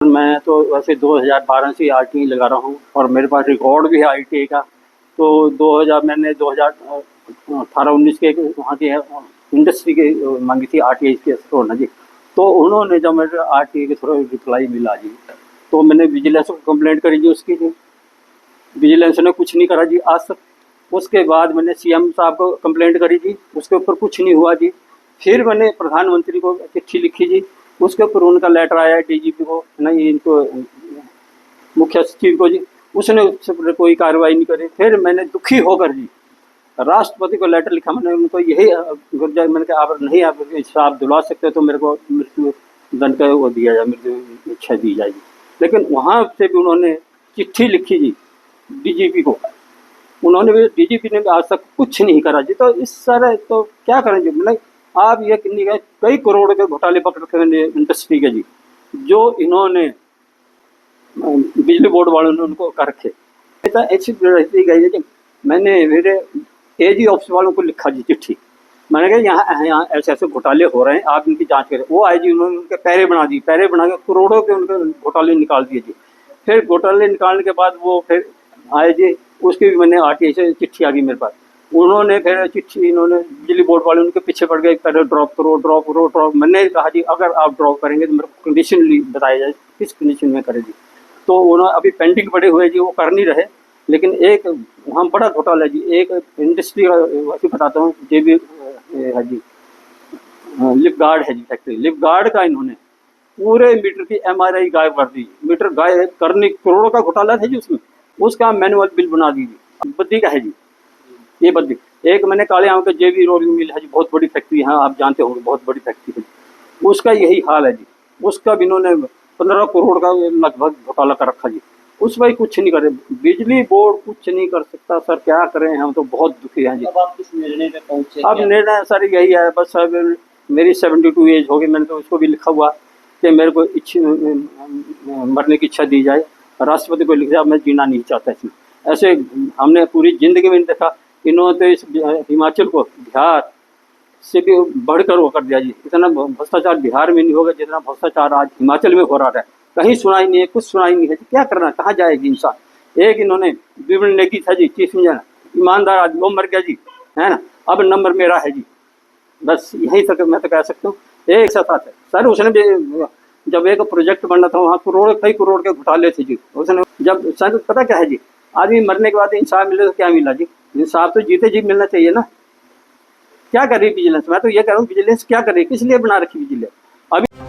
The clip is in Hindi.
मैं तो वैसे 2012 से आरटीई लगा रहा हूँ और मेरे पास रिकॉर्ड भी है आईटीआई का। तो 2000 मैंने 2018-19 के वहाँ की इंडस्ट्री के मांगी थी आरटीआई के थ्रू ना जी। तो उन्होंने जब मेरे आरटीआई के थ्रू रिप्लाई मिला जी, तो मैंने विजिलेंस को कंप्लेंट करी जी उसकी जी। विजिलेंस ने कुछ नहीं करा जी आज तक। उसके बाद मैंने सीएम साहब को कंप्लेंट करी जी, उसके ऊपर कुछ नहीं हुआ जी। फिर मैंने प्रधानमंत्री को चिट्ठी लिखी जी, उसके ऊपर उनका लेटर आया डीजीपी को, नहीं इनको मुख्य सचिव को जी, उसने उससे पर कोई कार्रवाई नहीं करी। फिर मैंने दुखी होकर जी राष्ट्रपति को लेटर लिखा। मैंने उनको यही मैंने कहा आप नहीं आप इंसाफ दिलवा सकते तो मेरे को मृत्यु दंड का वो दिया जाए, मृत्यु इच्छा दी जाएगी। लेकिन वहाँ से भी उन्होंने चिट्ठी लिखी जी डीजीपी को, उन्होंने भी डीजीपी ने भी आज तक कुछ नहीं करा जी। तो इस तरह तो क्या करें जी, मतलब आप ये कई करोड़ के घोटाले पकड़ रखे इंडस्ट्री के जी, जो इन्होंने बिजली बोर्ड वालों ने उनको कर रखे। ऐसी रहती गई है कि मैंने मेरे एजी ऑफिस वालों को लिखा जी चिट्ठी, मैंने कहा यहाँ ऐसे ऐसे घोटाले हो रहे हैं, आप इनकी जांच करें। वो आए जी, उन्होंने उनके पैरे बना दी, पैरे बना के करोड़ों के उनके घोटाले निकाल दिए जी। फिर घोटाले निकालने के बाद वो फिर आए जी, उसकी भी मैंने आरटीआई से चिट्ठी आ गई मेरे पास। उन्होंने फिर चिट्ठी, इन्होंने बिजली बोर्ड वाले उनके पीछे पड़ गए, पहले ड्रॉप करो ड्रॉप करो ड्रॉप। मैंने कहा जी अगर आप ड्रॉप करेंगे तो मेरे को कंडीशन बताया जाए किस कंडीशन में करें जी। तो उन्होंने अभी पेंडिंग पड़े हुए जी, वो कर नहीं रहे। लेकिन एक वहाँ बड़ा घोटाला है जी, एक इंडस्ट्री का वैसे बताता हूँ जेबी है जी, लिप गार्ड है जी फैक्ट्री, लिप गार्ड का इन्होंने पूरे मीटर की एमआरआई गायब कर दी। मीटर गायब करने करोड़ों का घोटाला था जी उसमें, उसका मैनुअल बिल बना दीजिए। बद्दी का है जी, ये बद्दी। एक मैंने काले आम का जेबी रोलिंग मिल है जी, बहुत बड़ी फैक्ट्री है, आप जानते होंगे बहुत बड़ी फैक्ट्री है, उसका यही हाल है जी। उसका भी इन्होंने 15 करोड़ का लगभग घोटाला कर रखा जी, उस भाई कुछ नहीं करे। बिजली बोर्ड कुछ नहीं कर सकता सर, क्या करें, हम तो बहुत दुखी हैं जी। अब आप किस निर्णय पे पहुंचे? अब निर्णय सर यही है, बस अब मेरी 72 एज हो गई, मैंने तो उसको भी लिखा हुआ कि मेरे को मरने की इच्छा दी जाए। राष्ट्रपति को लिख दिया, मैं जीना नहीं चाहता इसमें। ऐसे हमने पूरी जिंदगी में देखा, इन्होंने तो इस हिमाचल को बिहार से भी बढ़कर वो कर दिया जी। इतना भ्रष्टाचार बिहार में नहीं होगा जितना भ्रष्टाचार आज हिमाचल में हो रहा है। कहीं सुनाई नहीं है, कुछ सुनाई नहीं है, क्या करना, कहाँ जाएगी इंसान। एक इन्होंने विपिन नेगी था जी चीफ इंजीनियर, ईमानदार आदमी, वो मर गया जी, है ना। अब नंबर मेरा है जी, बस यही तक मैं तो कह सकता हूँ। एक साथ है सर, उसने भी जब एक प्रोजेक्ट बनना था वहाँ कई करोड़ के घोटाले थे जी। उसने जब सर पता क्या है जी, आदमी मरने के बाद इंसाफ मिले तो क्या मिला जी, इंसाफ तो जीते जी मिलना चाहिए ना। क्या कर रही विजिलेंस, मैं तो ये कह रहा हूँ विजिलेंस क्या कर रही है, किस लिए बना रखी विजिलेंस अभी।